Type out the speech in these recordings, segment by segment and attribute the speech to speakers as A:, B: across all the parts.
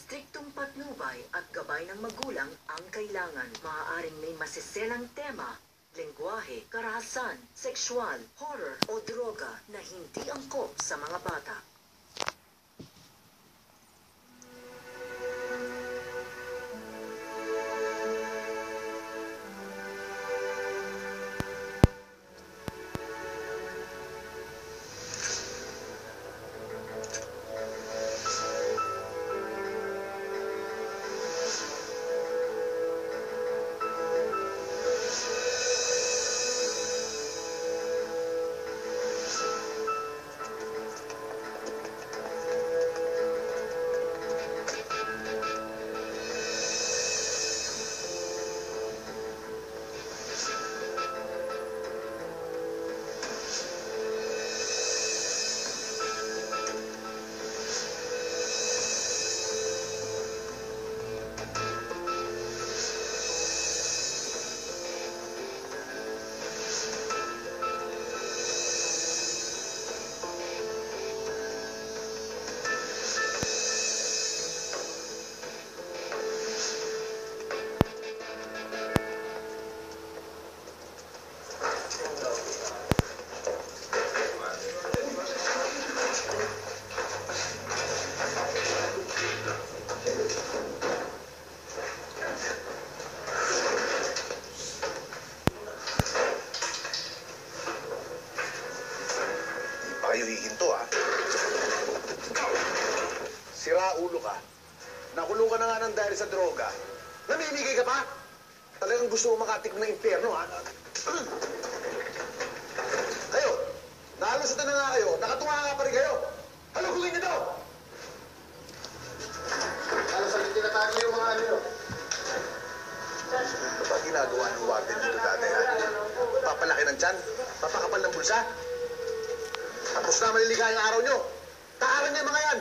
A: striktong patnubay at gabay ng magulang ang kailangan. Maaaring may masiselang tema, lengguwahe, karahasan, sexual, horror o droga na hindi angkop sa mga bata.
B: Sira-ulo ka. Nakulong ka na nga ng dahil sa droga. Namimigay ka pa? Talagang gusto mo makatik ng impyerno, ha? Kayo, nahalusutan na nga kayo. Nakatunga nga pa rin kayo. Halukuin niyo daw! Alam sa tinatago yung mga ano. Ano ba ginagawa ng warden dito dati, ha? Papalaki ng tiyan? Papakapal ng bulsa? Tapos na maliligay ang araw nyo. Taaran niyo yung mga yan!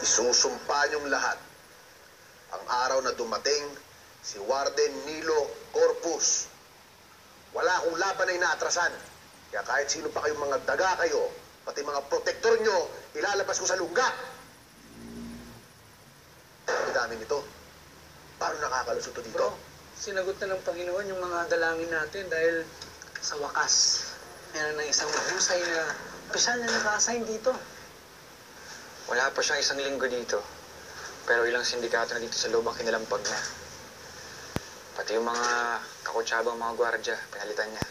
B: Isusumpa niyong lahat ang araw na dumating si Warden Nilo Corpus. Wala akong laban na inaatrasan. Kaya kahit sino pa kayong mga daga kayo, pati mga protektor nyo, ilalabas ko sa lungga. Ang dami nito. Paano nakakalusot to dito?
C: Bro, sinagot na ng Panginoon yung mga dalangin natin dahil sa wakas, meron ng isang mahusay na opisyal na naka-assign dito.
D: Wala pa siyang isang linggo dito. Pero ilang sindikato na dito sa loob ang kinalampag niya. Pati yung mga kakutsabang mga gwardya, pinalitan niya.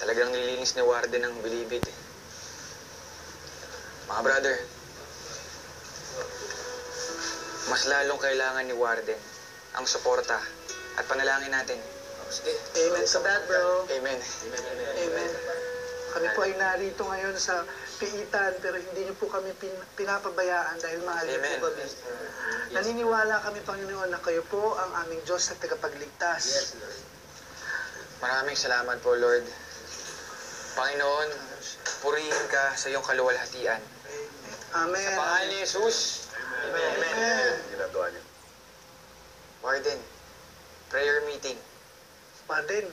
D: Talagang nililinis ni Warden ng bilibid. Mga brother, mas lalong kailangan ni Warden ang suporta at panalangin natin.
C: Sige. Amen sa that, bro.
D: Amen.
C: Amen. Kami po ay narito ngayon sa piitan, pero hindi niyo po kami pinapabayaan dahil mahal niyo po kami. Naniniwala kami, Panginoon, na kayo po ang aming Diyos at tagapagligtas.
D: Maraming salamat po, Lord. Panginoon, purihin ka sa iyong kaluwalhatian.
C: Amen.
D: Sa pangalan ni Jesus. Amen.
C: Amen.
B: Ginagawa niyo.
D: Warden, prayer meeting.
C: Warden,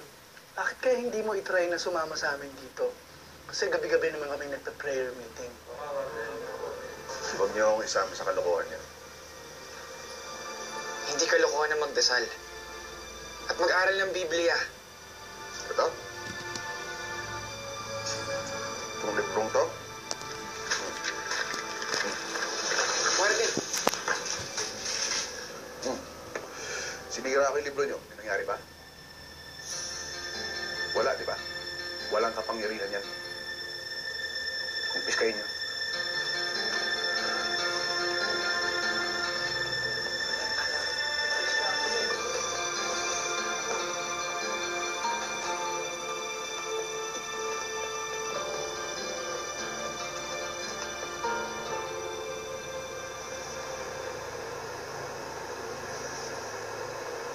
C: bakit kaya hindi mo itry na sumama sa amin dito? Kasi gabi-gabi naman kami nagpa-prayer meeting.
B: Huwag niyo akong isama sa kalokohan niyo.
D: Hindi kalokohan na magdasal. At mag-aral ng Biblia.
B: Ito? Itong librong to?
D: Warden,
B: Sinira ko yung libro niyo. May nangyari ba? Wala, di ba? Walang kapangyarihan yan. Kumpiskahin niyo.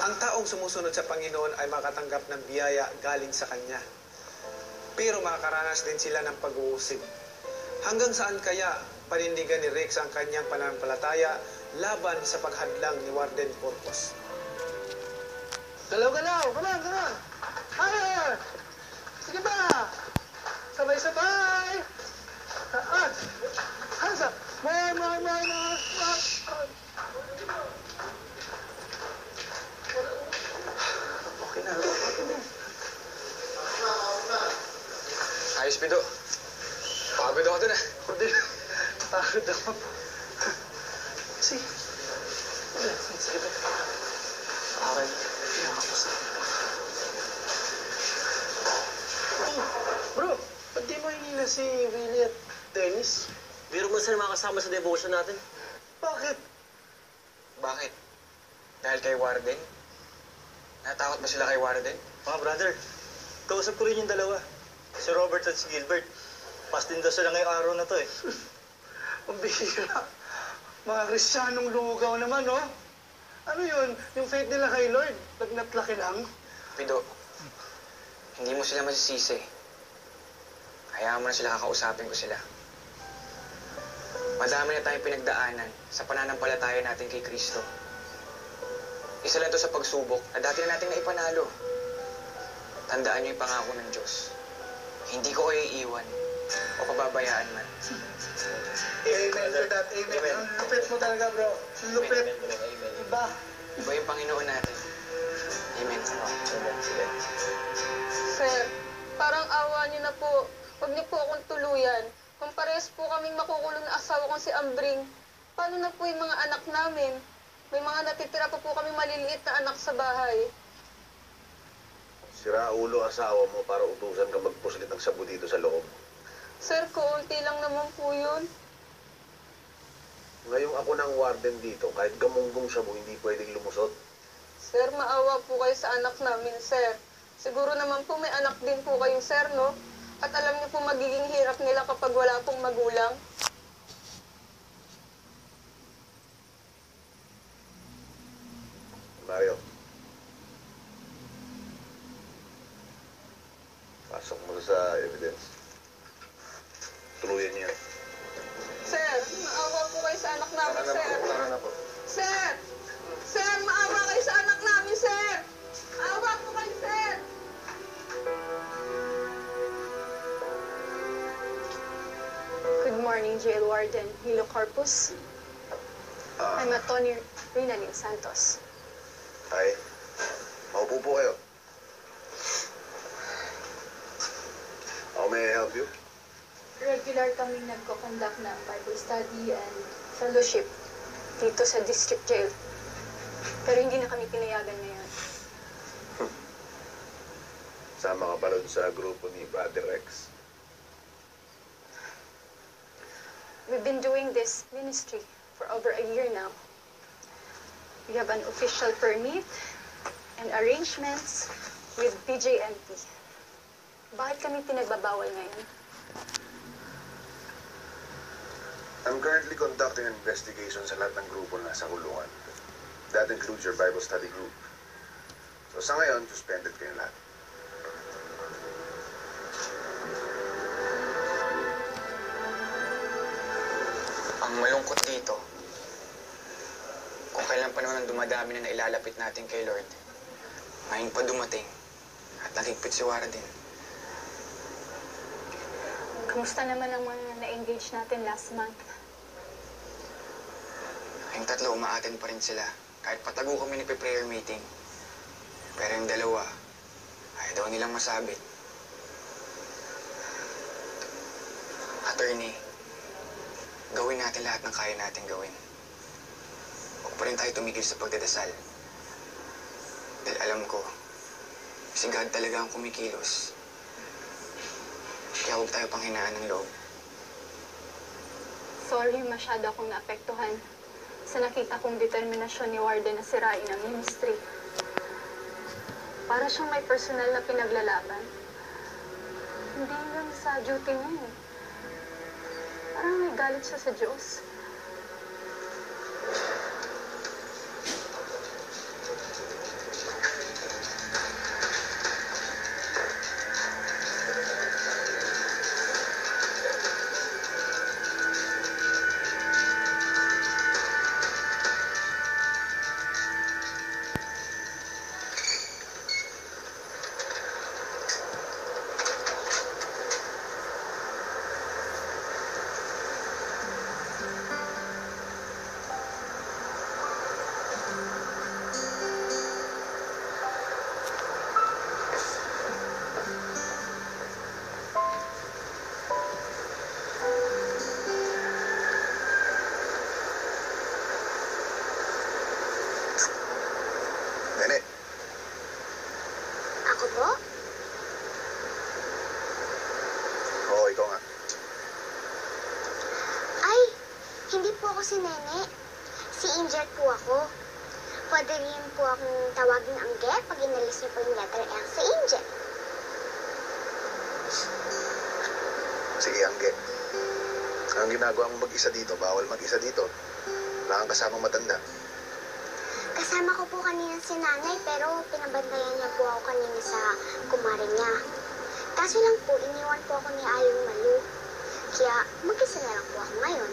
E: Ang taong sumusunod sa Panginoon ay makatanggap ng biyaya galing sa Kanya. Pero makakaranas din sila ng pag-uusig. Hanggang saan kaya panindigan ni Rex ang kanyang pananampalataya laban sa paghadlang ni Warden Corpus?
C: Galaw-galaw! Come on! Higher! Sige ba?
D: Ayos, Pido. Pagod ako dun ah.
C: Hindi. Takot ako. Sige. Sige ba? Okay. Nakapos na. Oh, bro, ba't di mo hinila si Willie at Dennis?
F: Biro mo sila makasama sa devotion natin.
C: Bakit?
D: Bakit? Dahil kay Warden? Natakot ba sila kay Warden?
F: Mga brother, kausap ko rin yung dalawa. Si Robert at si Gilbert. Pas din daw sila ngayong araw na to eh.
C: Ang bihira. Mga Kristiyanong lugaw naman, no? Ano yun? Yung faith nila kay Lord, nagnatlaki lang?
D: Pido, hindi mo sila masisisi. Hayaan mo na sila, kakausapin ko sila. Madami na tayong pinagdaanan sa pananampalataya natin kay Kristo. Isa lang to sa pagsubok na dati na natin naipanalo. Tandaan niyo yung pangako ng Diyos. Hindi ko kayo iiwan o pababayaan man.
C: Amen to that. Amen. Ang lupit mo talaga, bro. Ang lupit. Iba.
D: Iba yung Panginoon natin. Amen.
G: Sir, parang awa niyo na po. Huwag niyo po akong tuluyan. Kung parehas po kaming makukulong na asawa kong si Ambring, paano na po yung mga anak namin? May mga natitira pa po kami maliliit na anak sa bahay.
B: Sira ulo asawa mo para utusan ka magpuslit ng sabu dito sa loob.
G: Sir, kuunti lang naman po yun.
B: Ngayong ako ng warden dito, kahit gamunggong sabu, hindi pwedeng lumusot.
G: Sir, maawa po kayo sa anak namin, sir. Siguro naman po may anak din po kayong sir, no? At alam niyo po magiging hirap nila kapag wala pong magulang.
B: Mario. Pasok mo sa evidence. Tuluyan niya.
G: Sir, maawa po kayo sa anak namin, sir.
B: Tara na po.
G: Sir! Sir, maawa kayo sa anak namin, sir! Maawa po kayo, sir! Good morning, Jail Warden Hilo Corpus. I'm Attorney Rinalyn Santos.
B: Hi. Maupo po kayo. How may I help you?
G: Regular kaming nagko-conduct ng Bible study and fellowship dito sa district jail. Pero hindi na kami pinayagan ngayon.
B: Sama ka pa rin sa grupo ni Brother Rex.
G: We've been doing this ministry for over a year now. We have an official permit and arrangements with PJMP. Bakit kami pinagbabawal ngayon?
B: I'm currently conducting an investigation sa lahat ng grupo na nasa kulungan. That includes your Bible study group. So sa ngayon, suspended kayo lahat.
D: Ang malungkot dito, kung kailan pa naman ang dumadami na nailalapit natin kay Lord, ngayon pa dumating at nagigpit si Warden.
G: Kamusta naman ang mga na-engage natin last month?
D: Yung tatlo, umaattend pa rin sila. Kahit patago kami ni prayer meeting. Pero yung dalawa, ayaw daw nilang masabit. Attorney, gawin natin lahat ng kaya natin gawin. Huwag pa rin tayo tumigil sa pagdadasal. Dahil alam ko, si God talaga ang kumikilos. Kaya huwag tayo panghinaan ng loob.
G: Sorry, masyado akong naapektuhan sa nakita kong determinasyon ni Warden na sirain ang ministry. Para siyang may personal na pinaglalaban. Hindi lang sa duty niya eh. Parang may galit siya sa Diyos.
B: ikaw nga.
H: Ay, hindi po ako si Nene. Si Angel po ako. Pwede rin po akong tawagin Angge pag inalis niyo po yung letter L sa Angel.
B: Sige, Angge. Ang ginagawa mo mag-isa dito, bawal mag-isa dito. Wala kang kasamang matanda.
H: Kasama ko po kanina si nanay pero pinabantayan niya po ako kanina sa kumare niya. Kaso lang po, iniwan po ako ni Ayong Malu. Kaya mag-isa na lang po ako ngayon.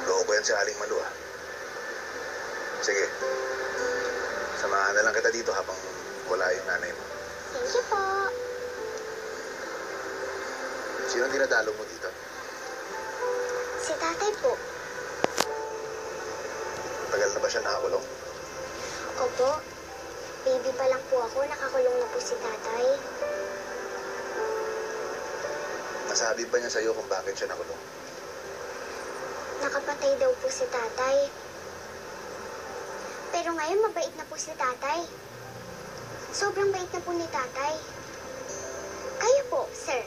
B: Loko yan si Aling Malu, ah. Sige. Samahan na lang kita dito habang wala yung nanay mo.
H: Thank you po.
B: Sino dinadalo mo dito?
H: Si tatay po.
B: Tagal na ba siya nakakulong?
H: Opo. Baby pa lang po ako, nakakulong na po si tatay.
B: Nasabi ba niya sa'yo kung bakit siya nakulong?
H: Nakapatay daw po si tatay. Pero ngayon mabait na po si tatay. Sobrang bait na po ni tatay. Kayo po, sir.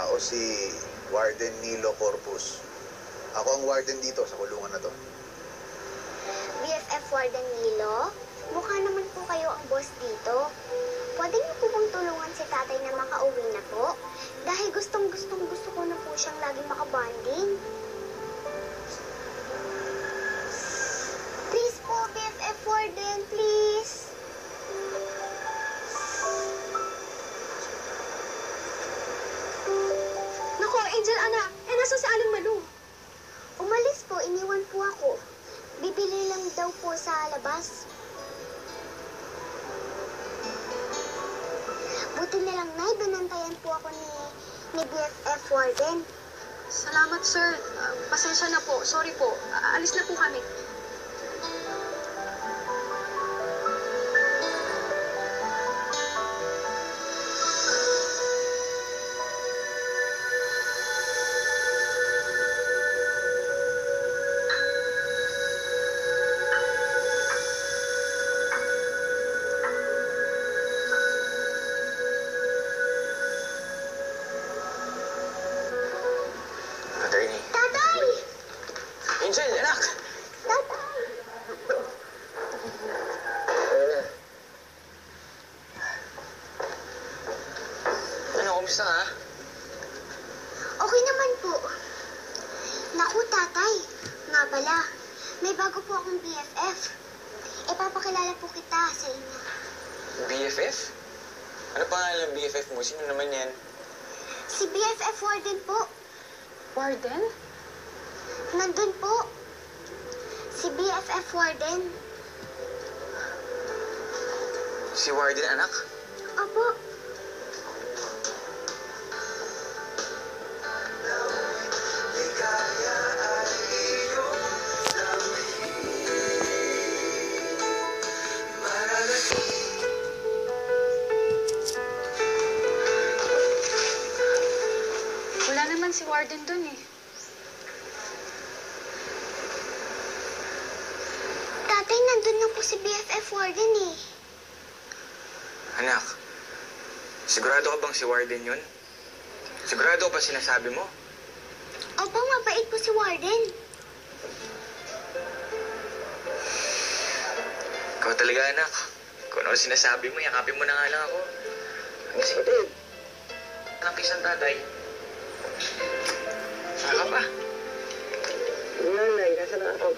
B: Ako si Warden Nilo Corpus. Ako ang warden dito sa kulungan na to.
H: BFF Warden Nilo, mukha naman po kayo ang boss dito. Pwede niyo po bang tulungan si tatay na makauwi na po? Dahil gusto ko na po siyang laging makabanding. Please po, BFF Warden, please.
G: Nako, Angel, anak. Nasaan si Aling Malu?
H: Umalis po, iniwan po ako. Bibili lang daw po sa labas. Buti na lang, Nay, binantayan po ako ni BFF Warden.
G: Salamat, sir. Pasensya na po. Sorry po. Alis na po kami.
D: Attorney.
H: Tatay!
D: Angel, anak!
H: Tatay!
D: Ano, kumusta ka?
H: Okay naman po. Naku, tatay. Nga pala, may bago po akong BFF. Ipapakilala po kita sa inyo.
D: BFF? Ano pangalan ng BFF mo? Sino naman yan?
H: Si BFF Warden po.
G: Warden?
H: Nandun po. Si BFF Warden.
D: Si Warden, anak?
H: Opo.
G: Wala naman si Warden dun eh.
H: Tatay, nandun lang po si BFF Warden eh.
D: Anak, sigurado ka bang si Warden yun? Sigurado ka ba sinasabi mo?
H: Opo, mabait po si Warden.
D: Ikaw talaga, anak. Kung ano sinasabi mo, yakapin mo na nga lang ako. Ang sige. Anak, isang tatay. Saka ka pa.
I: Nanay, nasa na ako.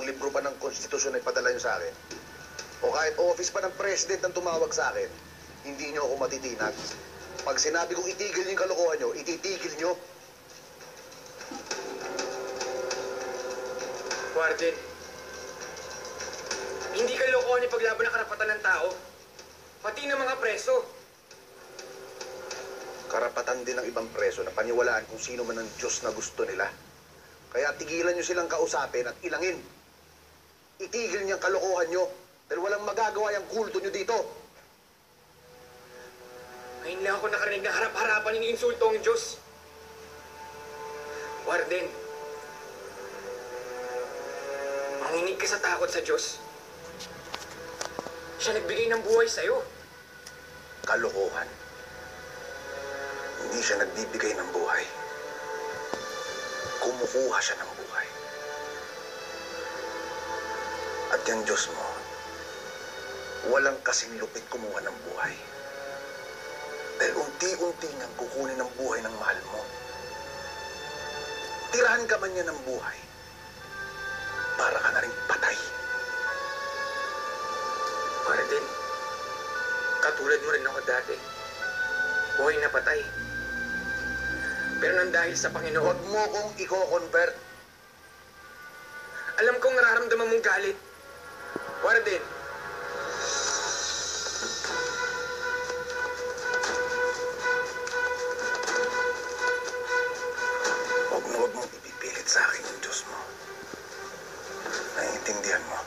B: libro pa ng konstitusyon na ipadala nyo sa akin, o kahit office pa ng president ang tumawag sa akin, hindi nyo ako matitinag. Pag sinabi kong itigil nyo yung kalokohan nyo, ititigil nyo.
D: Warden, hindi kalokohan yung paglaban ng karapatan ng tao. Pati ng mga preso.
B: Karapatan din ng ibang preso na paniwalaan kung sino man ang Diyos na gusto nila. Kaya tigilan nyo silang kausapin at ilangin. Itigil niyang kalokohan nyo dahil walang magagawa yung kulto nyo dito.
D: Ngayon lang ako nakarinig na harap-harapan iniinsulto ang Diyos. Warden, manginig ka sa takot sa Diyos. Siya nagbigay ng buhay sa'yo.
B: Kalokohan. Hindi siya nagbibigay ng buhay. Kumukuha siya ng buhay. At yung Diyos mo, walang kasing lupit kumuha ng buhay. Dahil unti-unti niyang kukunin ang buhay ng mahal mo. Tirahan ka man niya ng buhay, para ka na rin patay.
D: Warden, katulad mo rin ako dati. Buhay na patay. Pero nang dahil sa Panginoon,
B: Huwag mo kong i-convert.
D: alam kong nararamdaman mong galit. Warden,
B: Huwag mong ipipilit sa akin yung Diyos mo. Naiintindihan mo.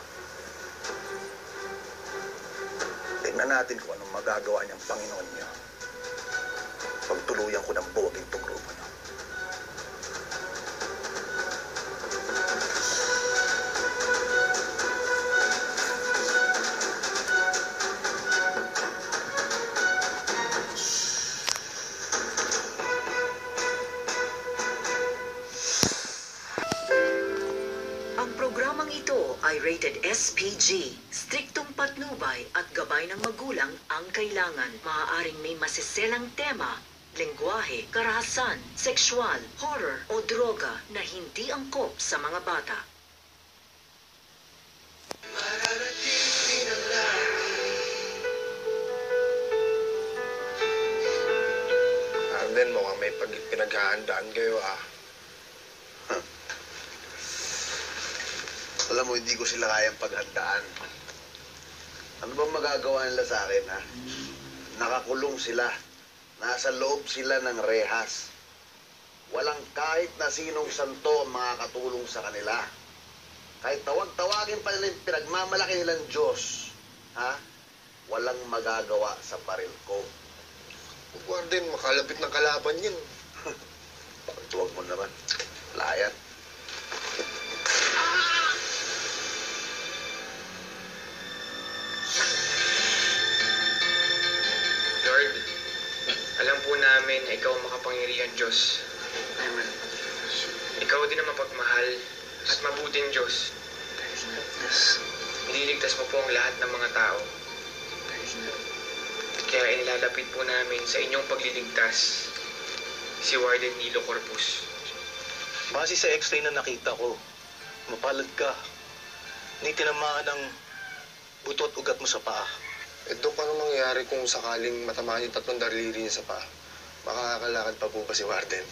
B: Tignan natin kung anong magagawa niyang Panginoon niyo. Pagtuluyan ko ng boting itong grupo niyo.
A: Ang programang ito ay rated SPG. Striktong patnubay at gabay ng magulang ang kailangan. Maaaring may masiselang tema, lengguwahe, karahasan, sexual, horror o droga na hindi angkop sa mga bata.
J: Arden, mukhang may pinaghahandaan kayo
B: Alam mo, hindi ko sila kayang paghandaan. Ano bang magagawa nila sa akin, ha? Nakakulong sila. Nasa loob sila ng rehas. Walang kahit na sinong santo ang makakatulong sa kanila. Kahit tawag-tawagin pa nila yung pinagmamalaki nilang Diyos, ha? Walang magagawa sa baril ko.
J: Warden, makalapit ng kalaban yun.
B: Pagtuwag mo naman. Layan.
D: Lord, alam po namin na ikaw ang makapangyarihan Diyos. Amen. Ikaw din ang mapagmahal at mabuting Diyos. Iniligtas mo po ang lahat ng mga tao. Kaya inilalapit po namin sa inyong pagliligtas si Warden Nilo Corpus.
F: Base sa x-ray na nakita ko, mapalad ka. Ni tinamaan ng buto at ugat mo sa paa.
J: Dok, ano mangyayari kung sakaling matamaan yung 3 daliri niya sa paa? Makakalakad pa po ba si Warden?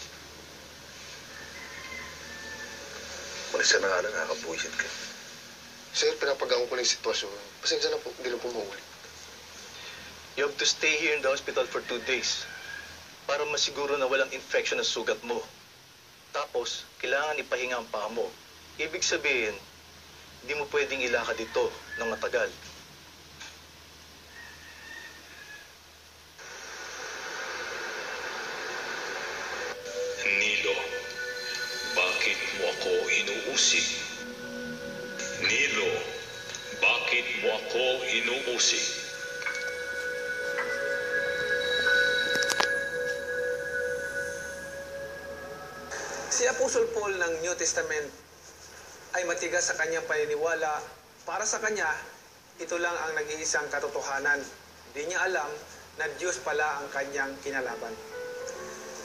B: Malisa na nga lang, nakakabuisit ka.
J: Sir, pinapagaan ko na yung sitwasyon. Pasensya na po, hindi lang po maulit.
F: You have to stay here in the hospital for 2 days para masiguro na walang infection ng sugat mo. Tapos, kailangan ipahinga ang paa mo. Ibig sabihin, hindi mo pwedeng ilakad dito ng matagal.
K: Nilo, bakit mo ako inuusig? Nilo, bakit mo ako inuusig?
E: Si Apostle Paul ng New Testament ay matigas sa kanyang paniniwala. Para sa kanya, ito lang ang nag-iisang katotohanan. Hindi niya alam na Diyos pala ang kanyang kinalaban.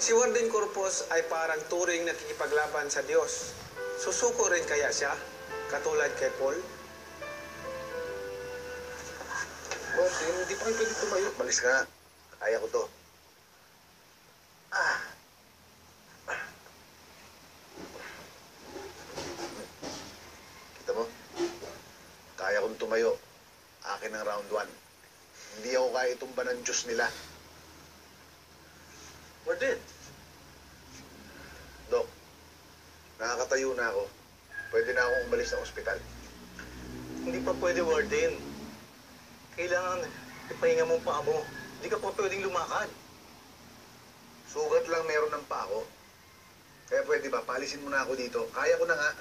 E: Si Warden Corpus ay parang turing nakikipaglaban sa Diyos. Susuko rin kaya siya? Katulad kay Paul.
J: Warden, hindi pa kayo pwede tumayo.
B: Malis ka nga. Kaya ko to. Kita mo? Kaya kong tumayo. Akin ang round 1. Hindi ako kaya itumba ng Diyos nila.
F: Warden,
B: Dok, nakakatayo na ako. Pwede na akong umalis ng ospital.
F: hindi pa pwede, Warden. Kailangan ipahinga mo ang paa mo. Hindi ka pa pwedeng lumakad.
B: Sugat lang meron ng pa ako. Kaya pwede ba, palisin mo na ako dito. Kaya ko na nga.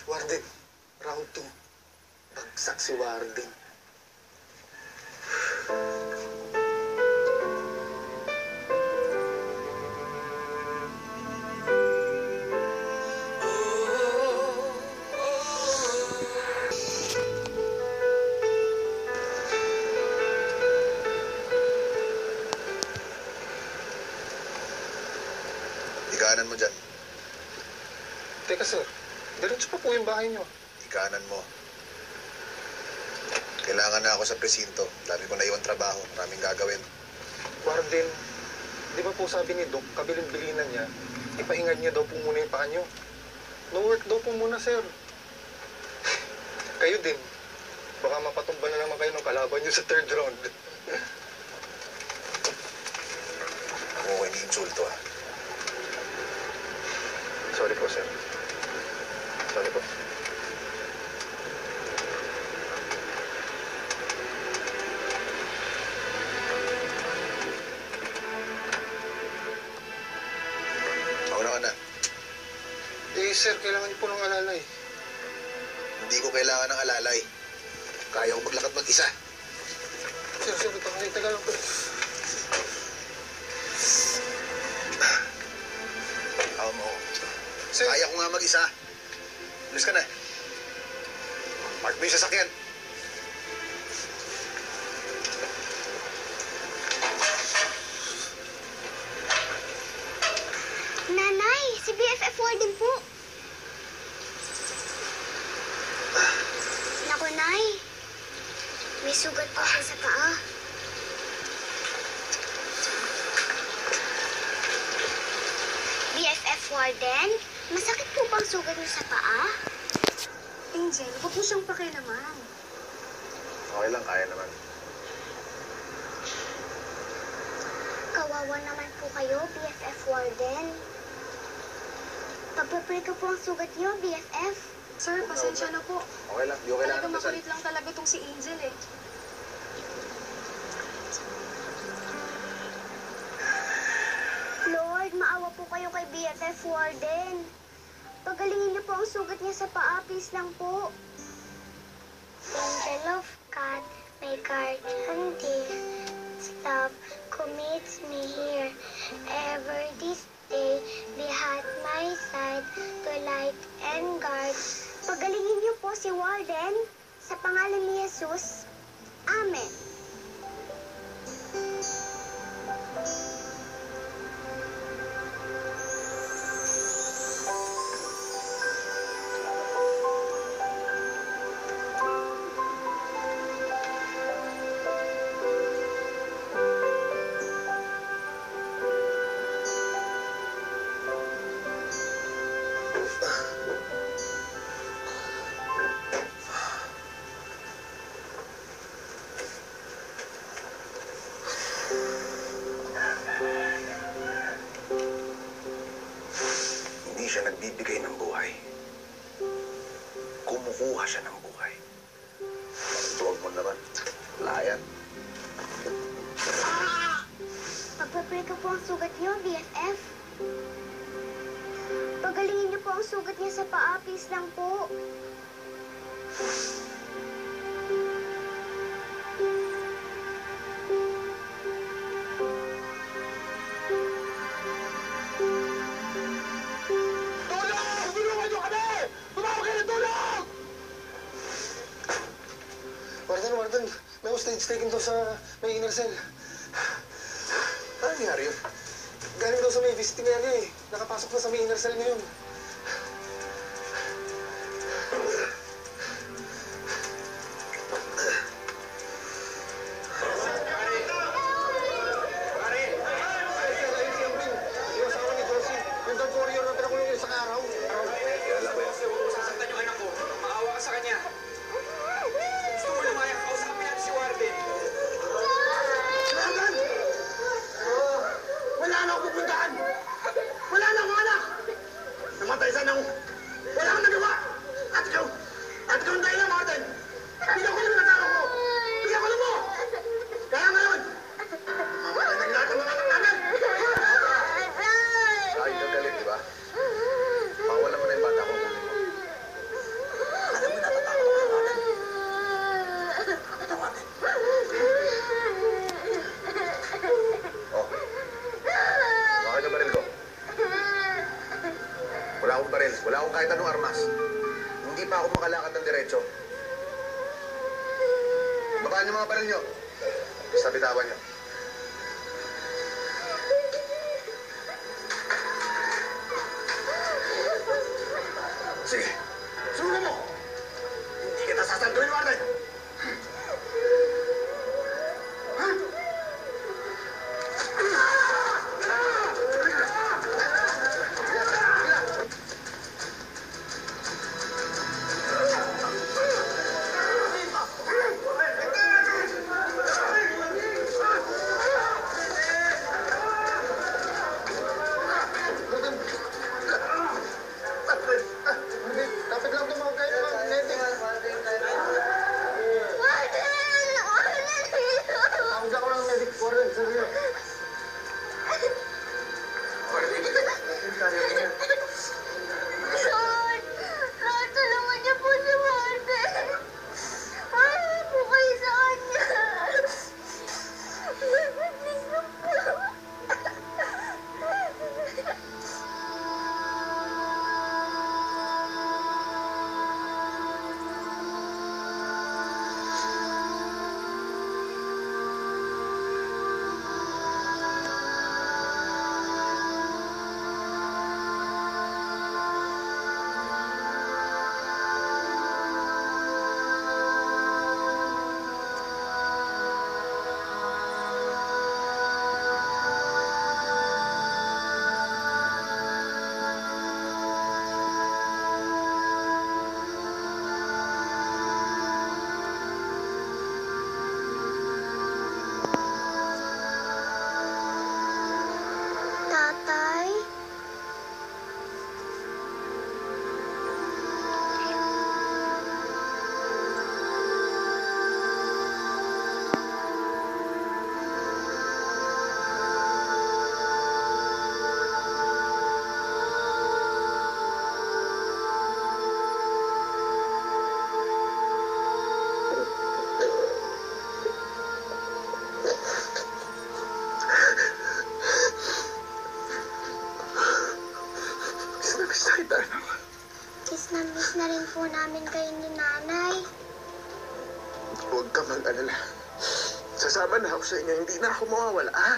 J: Warden, round 2. Bagsak si Warden.
B: Ikanan mo dyan.
J: Teka sir, diretso pa po yung bahay niyo.
B: Ikanan mo. Kailangan na ako sa presinto. Dami ko na iwan trabaho. Maraming gagawin.
J: Warden, di ba po sabi ni Doc, kabilin-bilinan niya, ipahingan niya daw po muna yung paa niyo. No work daw po muna, sir. Kayo din. Baka mapatumba na naman kayo ng kalaban niyo sa 3rd round.
B: Huwag ko ini-insulto, ha.
J: Sorry po, sir. Sorry po.
B: Mauna ka na.
J: Eh, sir, kailangan niyo po ng alalay.
B: Hindi ko kailangan ng alalay. Kaya ko maglakad mag-isa.
J: Sir, teka lang po. Sir.
B: Kaya ko nga mag-isa. Bilis ka na. Park mo yung sasakyan.
H: Nanay, si BFF Warden po. Naku, Nay. May sugat po siya sa paa. BFF Warden, masakit po bang sugat niyo sa paa? Angel, huwag mo siyang pakialaman.
B: Okay lang, kaya naman.
H: Kawawa naman po kayo, BFF Warden. Pagpapray ko po ang sugat niyo, BFF.
G: Sir, pasensya na po.
B: Okay lang, di ko kailangan
G: Talaga
B: ng dasal.
G: makulit lang talaga tong si Angel eh.
H: Lord, maawa po kayo kay BFF Warden. Pagalingin niyo po ang sugat niya sa paa, please lang po. Angel of God, my guardian dear, love commits me here. Ever this day, be at my side, to light and guard. Pagalingin niyo po si Warden, sa pangalan ni Jesus. Amen.
B: Hindi siya nagbibigay ng buhay. Kumukuha siya ng buhay. Tuwag mo naman. Wala yan.
H: Pagpapray ko po ang sugat niyo, BFF. Pagalingin niyo po ang sugat niya sa paa, please lang po.
J: Warden, may hostage taken daw sa may inner cell.
B: Ano nangyari yun?
J: Galing daw sa may visiting area eh. Nakapasok na sa may inner cell ngayon.
B: Wala akong kahit anong armas. Hindi pa ako makalakad ng diretso. Babaan niyo mga baril niyo. Basta bitawan niyo. Sige, surugan mo! Hindi kita sasantuin, Warden!
H: Miss na rin po namin kayo ni Nanay.
J: Huwag ka mag-alala. Sasama na ako sa inyo, hindi na ako mawawala, ha?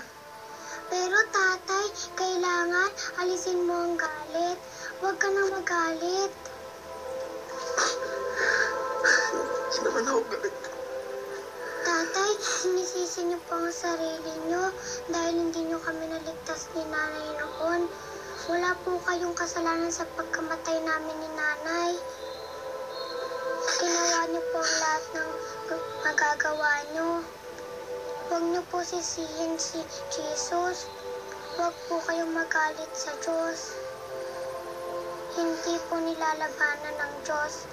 H: Pero tatay, kailangan alisin mo ang galit. Huwag ka na magalit.
J: Hindi naman ako galit.
H: Tatay, sinisisi niyo po ang sarili niyo dahil hindi niyo kami naligtas ni Nanay noon. Wala po kayong kasalanan sa pagkamatay namin ni Nanay. Ginawa niyo po ang lahat ng magagawa niyo. Huwag niyo po sisihin si Jesus. Huwag po kayong magalit sa Diyos. Hindi po nilalabanan ng Diyos.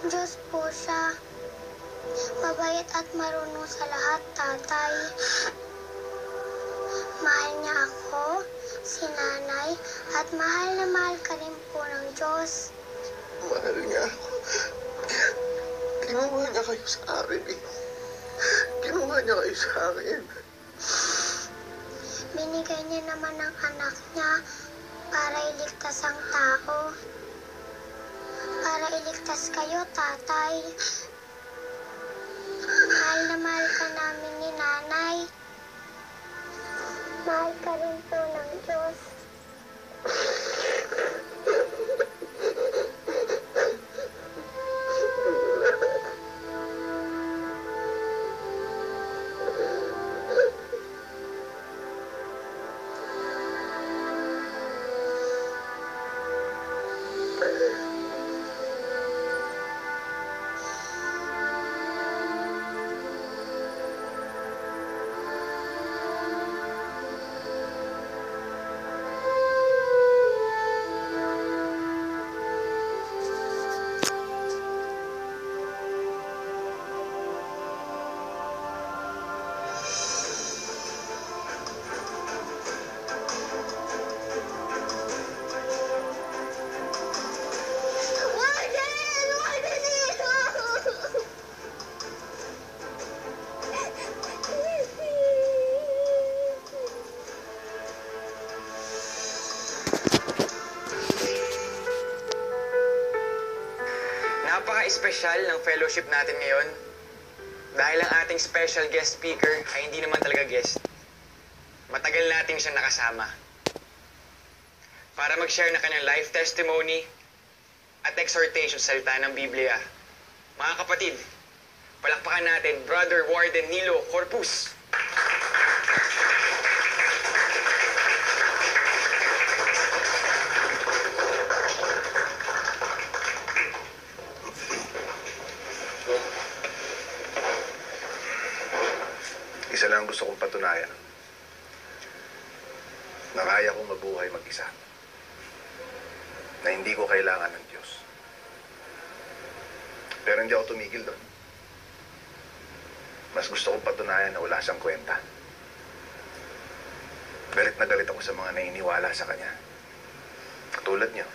H: Diyos po siya. Mabait at marunong sa lahat, tatay. Mahal niya ako, si Nanay, at mahal na mahal ka rin po ng Diyos.
J: Mahal niya ako. Kinuha niya kayo sa akin eh. Kinuha niya kayo sa akin.
H: Binigay niya naman ang anak niya para iligtas ang tao. Para iligtas kayo, tatay. Mahal na mahal ka namin ni Nanay. Mahal ka rin po ng Diyos. Jesus.
D: Napaka-espesyal ng fellowship natin ngayon dahil ang ating special guest speaker ay hindi naman talaga guest. Matagal natin siyang nakasama para mag-share ng kanyang life testimony at exhortation sa salita ng Biblia. Mga kapatid, palakpakan natin Brother Warden Nilo Corpus.
B: Isa lang gusto kong patunayan na kaya kong mabuhay mag-isa. Na hindi ko kailangan ng Diyos. Pero hindi ako tumigil doon. Mas gusto kong patunayan na wala siyang kwenta. Galit na galit ako sa mga nainiwala sa Kanya. Katulad niyo.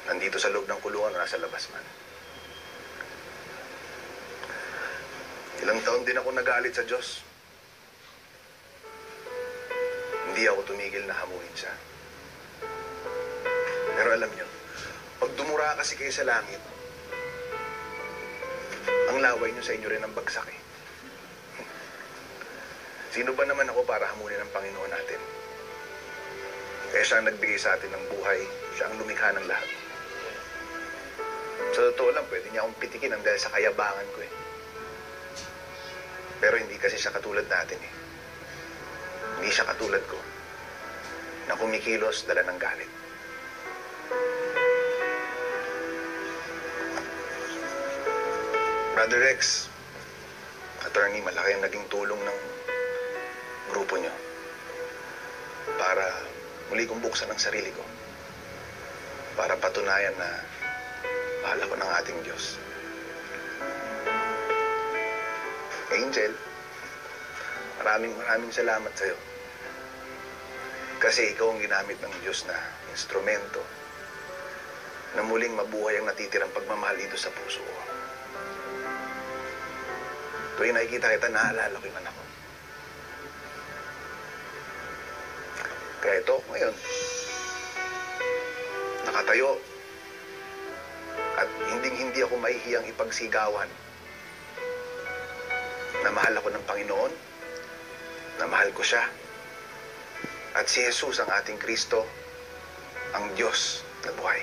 B: Nandito sa loob ng kulungan o nasa labas man. Ilang taon din ako nagalit sa Diyos. Hindi ako tumigil na hamuin siya. Pero alam niyo, pag dumura kasi kayo sa langit, ang laway niyo sa inyo rin ang bagsak eh. Sino ba naman ako para hamunin ang Panginoon natin? Kaya siya ang nagbigay sa atin ng buhay, siya ang lumikha ng lahat. Sa totoo lang, pwede niya akong pitikin ang dahil sa kayabangan ko eh. Pero hindi kasi siya katulad natin eh. Hindi siya katulad ko na kumikilos dala ng galit. Brother Rex, attorney, malaki ang naging tulong ng grupo niyo para muli kong buksan ang sarili ko. Para patunayan na mahal ako ng ating Diyos. Angel, maraming salamat sa'yo. Kasi ikaw ang ginamit ng Diyos na instrumento na muling mabuhay ang natitirang pagmamahal dito sa puso ko. Tuwing nakikita kita, naalala ko yung anak ko. Kaya ito, ngayon, nakatayo at hindi ako mahihiyang ipagsigawan na mahal ako ng Panginoon, na mahal ko siya, at si Jesus ang ating Kristo, ang Diyos na buhay.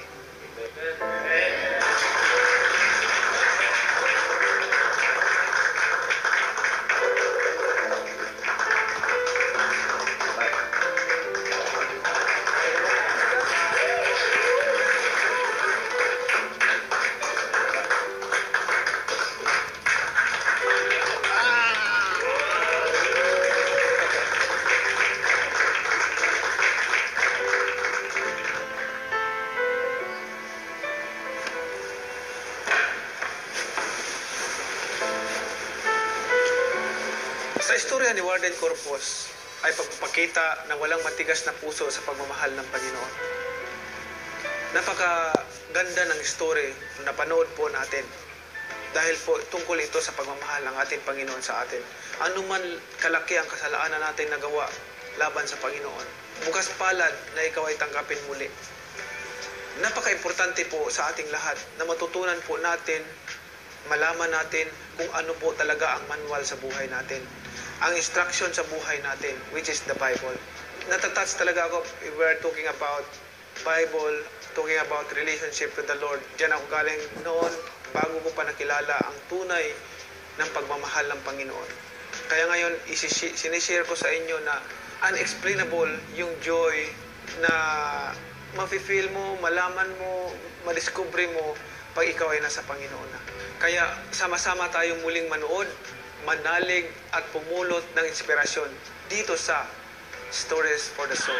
E: Sa istorya ni Warden Corpus ay pagpapakita ng walang matigas na puso sa pagmamahal ng Panginoon. Napakaganda ng story na napanood po natin dahil po tungkol ito sa pagmamahal ng ating Panginoon sa atin. Ano man kalaki ang kasalanan natin nagawa laban sa Panginoon, bukas palad na ikaw ay tanggapin muli. Napaka-importante po sa ating lahat na matutunan po natin, malaman natin kung ano po talaga ang manual sa buhay natin. Ang instruction sa buhay natin, which is the Bible. natatouch talaga ako. We're talking about Bible, talking about relationship with the Lord. Diyan ako galing noon, bago ko pa nakilala ang tunay ng pagmamahal ng Panginoon. Kaya ngayon, sinishare ko sa inyo na unexplainable yung joy na mafe-feel mo, malaman mo, madiscover mo pag ikaw ay nasa Panginoon na. Kaya sama-sama tayong muling manood, manalig at pumulot ng inspirasyon dito sa Stories for the Soul.